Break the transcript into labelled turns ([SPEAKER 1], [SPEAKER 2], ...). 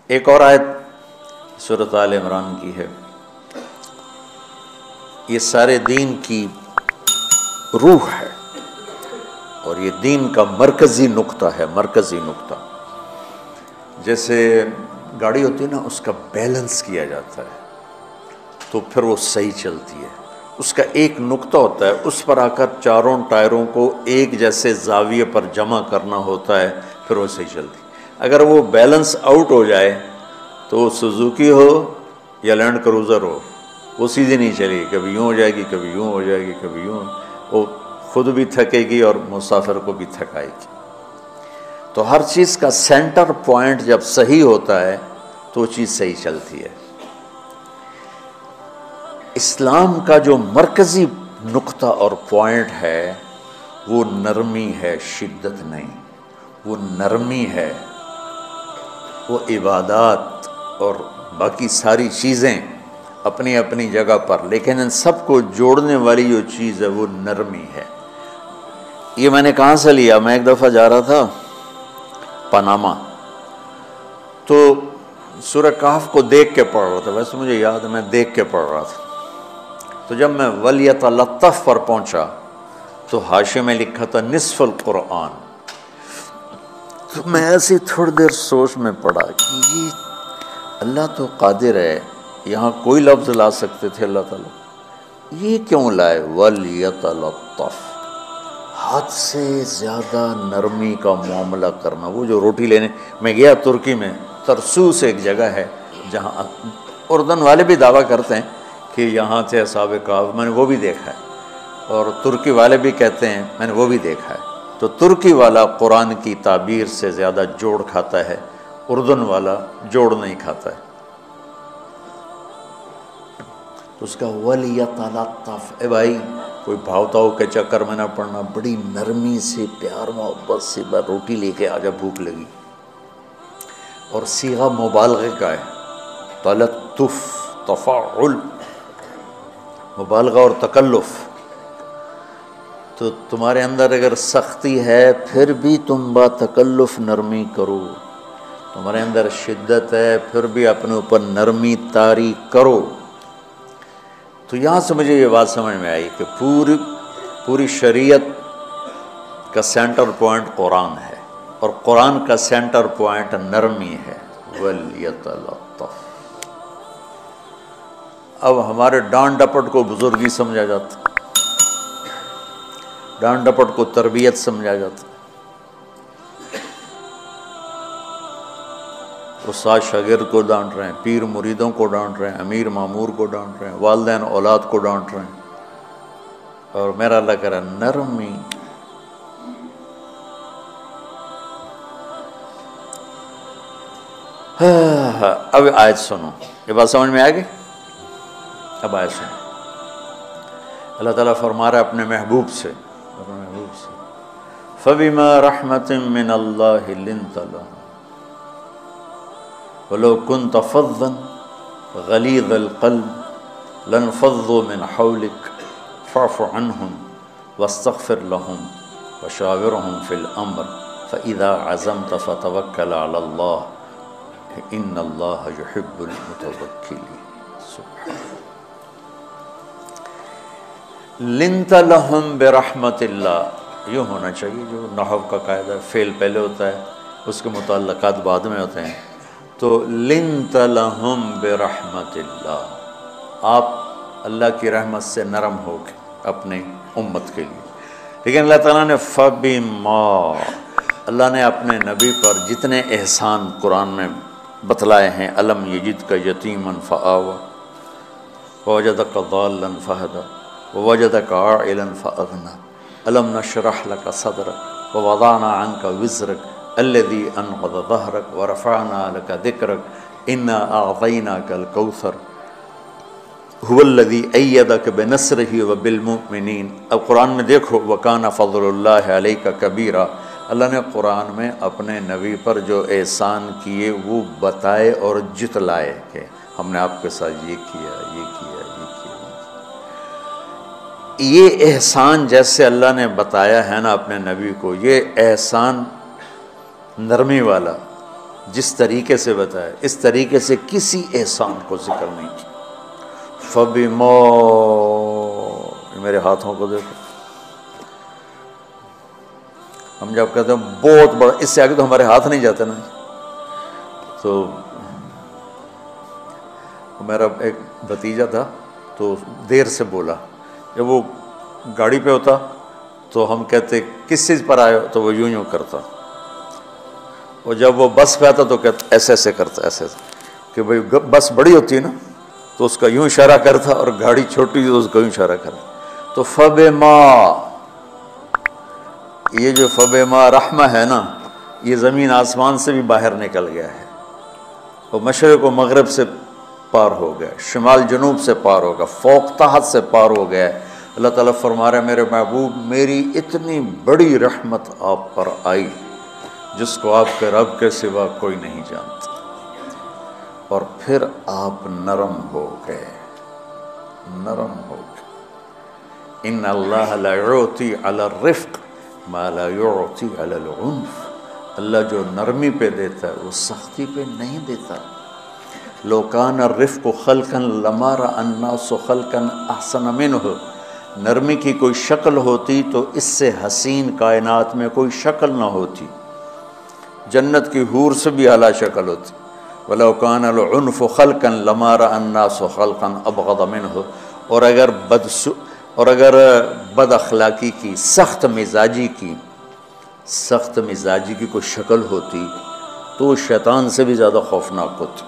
[SPEAKER 1] ایک اور آیت سورۃ آل عمران کی ہے، یہ سارے دین کی روح ہے اور یہ دین کا مرکزی نقطہ ہے، مرکزی نقطہ۔ جیسے گاڑی ہوتی ہے نا، اس کا بیلنس کیا جاتا ہے تو پھر وہ صحیح چلتی ہے۔ اس کا ایک نقطہ ہوتا ہے، اس پر آ کر چاروں ٹائروں کو ایک جیسے زاویے پر جمع کرنا ہوتا ہے، پھر وہ صحیح چلتی ہے۔ اگر وہ بیلنس آؤٹ ہو جائے تو وہ سوزوکی ہو یا لینڈ کروزر ہو، وہ سیدھی نہیں چلے گی، کبھی یوں ہو جائے گی، کبھی یوں ہو جائے گی، کبھی یوں، وہ خود بھی تھکے گی اور مسافر کو بھی تھکائے گی۔ تو ہر چیز کا سینٹر پوائنٹ جب صحیح ہوتا ہے تو وہ چیز صحیح چلتی ہے۔ اسلام کا جو مرکزی نقطہ اور پوائنٹ ہے وہ نرمی ہے، شدت نہیں، وہ نرمی ہے، وہ عبادات اور باقی ساری چیزیں اپنی اپنی جگہ پر، لیکن ان سب کو جوڑنے والی جو چیز ہے وہ نرمی ہے۔ یہ میں نے کہاں سے لیا؟ میں ایک دفعہ جا رہا تھا پاناما، تو سورہ کہف کو دیکھ کے پڑھ رہا تھا، ویسے مجھے یاد ہے میں دیکھ کے پڑھ رہا تھا۔ تو جب میں وَلْيَتَلَطَّفْ پر پہنچا تو حاشیے میں لکھا تھا نصف القرآن۔ تو میں ایسی تھوڑی دیر سوچ میں پڑا کہ یہ اللہ تو قادر ہے، یہاں کوئی لفظ لا سکتے تھے اللہ تعالیٰ، یہ کیوں لائے وَلْيَتَلَطَّفْ؟ حد سے زیادہ نرمی کا معاملہ کرنا۔ وہ جو روٹی لینے میں گیا ترکی میں، ترسوس ایک جگہ ہے جہاں اردن والے بھی دعویٰ کرتے ہیں کہ یہاں تھے اصحاب کہف، میں نے وہ بھی دیکھا ہے، اور ترکی والے بھی کہتے ہیں میں نے وہ بھی دیکھا ہے۔ تو ترکی والا قرآن کی تعبیر سے زیادہ جوڑ کھاتا ہے، اردن والا جوڑ نہیں کھاتا ہے۔ تو اس کا وَلْيَتَلَطَّفْ، اے بھائی کوئی بھاؤ تاؤ کے چکر میں نہ پڑنا، بڑی نرمی سے پیار محبت سے بس روٹی لے کے آجا، بھوک لگی۔ اور صیغہ مبالغے کا ہے، تلطف، تفاعل، مبالغہ اور تکلف۔ تو تمہارے اندر اگر سختی ہے پھر بھی تم با تکلف نرمی کرو، تمہارے اندر شدت ہے پھر بھی اپنے اوپر نرمی طاری کرو۔ تو یہاں سے مجھے یہ بات سمجھ میں آئی کہ پوری شریعت کا سینٹر پوائنٹ قرآن ہے، اور قرآن کا سینٹر پوائنٹ نرمی ہے، وَلْيَتَلَطَّفْ۔ اب ہمارے ڈانٹ ڈپٹ کو بزرگی سمجھا جاتا، ڈانٹ ڈپٹ کو تربیت سمجھا جاتا، استاد شاگرد کو ڈانٹ رہے ہیں، پیر مریدوں کو ڈانٹ رہے ہیں، امیر مامور کو ڈانٹ رہے ہیں، والدین اولاد کو ڈانٹ رہے ہیں، اور میرا اللہ کہہ رہا ہے نرمی۔ اب آیت سنو، یہ بات سمجھ میں آ گئی؟ اب آیت سنو، اللہ تعالیٰ فرما رہا ہے اپنے محبوب سے، فَبِمَا رَحْمَةٍ مِّنَ اللَّهِ لِنْتَ لَهُمْ وَلَوْ كُنْتَ فَظًّا غَلِيظَ الْقَلْبِ لَانفَضُّوا مِنْ حَوْلِكَ فَاعْفُ عَنْهُمْ وَاسْتَغْفِرْ لَهُمْ وَشَاوِرْهُمْ فِي الْأَمْرِ فَإِذَا عَزَمْتَ فَتَوَكَّلْ عَلَى اللَّهِ إِنَّ اللَّهَ يُحِبُّ الْمُتَوَكِّلِينَ۔ لنت لہم برحمت اللہ، یوں ہونا چاہیے، جو نحو کا قاعدہ ہے، فعل پہلے ہوتا ہے اس کے متعلقات بعد میں ہوتے ہیں۔ تو لنت لہم برحمت اللہ، آپ اللہ کی رحمت سے نرم ہو کے اپنے امت کے لیے۔ لیکن اللہ تعالیٰ نے فبما، اللہ نے اپنے نبی پر جتنے احسان قرآن میں بتلائے ہیں، الم یجدک یتیما فآوی ووجدک ضالا فہدی ووجدک عائلا فأغنی الم نشرح لک صدرک ووضعنا عنک وزرک الذی انقض ظہرک ورفعنا لک ذکرک انا اعطیناک الکوثر هو الذی ایدک بنصرہ وبالمؤمنین۔ اب قرآن میں دیکھو، وکان فضل اللہ علیک کبیرا، اللہ نے قرآن میں اپنے نبی پر جو احسان کیے وہ بتائے اور جتلائے کہ ہم نے آپ کے ساتھ یہ کیا، یہ کیا، یہ کیا۔ یہ احسان جیسے اللہ نے بتایا ہے نا اپنے نبی کو، یہ احسان نرمی والا، جس طریقے سے بتایا اس طریقے سے کسی احسان کو ذکر نہیں کیا۔ فَبِمَا، میرے ہاتھوں کو دیکھو، ہم جب کہتے ہیں بہت بڑا، اس سے آگے تو ہمارے ہاتھ نہیں جاتے نا۔ تو میرا ایک بھتیجا تھا تو دیر سے بولا، جب وہ گاڑی پہ ہوتا تو ہم کہتے کس چیز پر آئے ہو، تو وہ یوں یوں کرتا، اور جب وہ بس پہ آتا تو کہتا ایسے ایسے کرتا، ایسے ایسے، کہ بھئی بس بڑی ہوتی ہے نا تو اس کا یوں اشارہ کرتا، اور گاڑی چھوٹی تو اس کا یوں اشارہ کرتا۔ تو فَبِمَا، یہ جو فَبِمَا رحمہ ہے نا، یہ زمین آسمان سے بھی باہر نکل گیا ہے، اور مشرق و مغرب سے پار ہو گیا، شمال جنوب سے پار ہو گیا، فوق تحت سے پار ہو گیا ہے۔ اللہ تعالیٰ فرما رہا ہے میرے محبوب میری اتنی بڑی رحمت آپ پر آئی جس کو آپ کے رب کے سوا کوئی نہیں جانتا، اور پھر آپ نرم ہو گئے، نرم ہو گئے۔ ان اللہ لا یعطی علی الرفق ما لا یعطی علی العنف، اللہ جو نرمی پہ دیتا ہے وہ سختی پہ نہیں دیتا۔ لو کان الرفق خلقا لما رأى الناس خلقا احسن منہ، نرمی کی کوئی شکل ہوتی تو اس سے حسین کائنات میں کوئی شکل نہ ہوتی، جنت کی حور سے بھی اعلیٰ شکل ہوتی۔ وَلَوْ كَانَ الْعُنْفُ خَلْقًا لَمَا رَأَى النَّاسُ خَلْقًا أَبْغَضَ مِنْهُ، اور اگر بد اخلاقی کی، سخت مزاجی کی کوئی شکل ہوتی تو وہ شیطان سے بھی زیادہ خوفناک ہوتی۔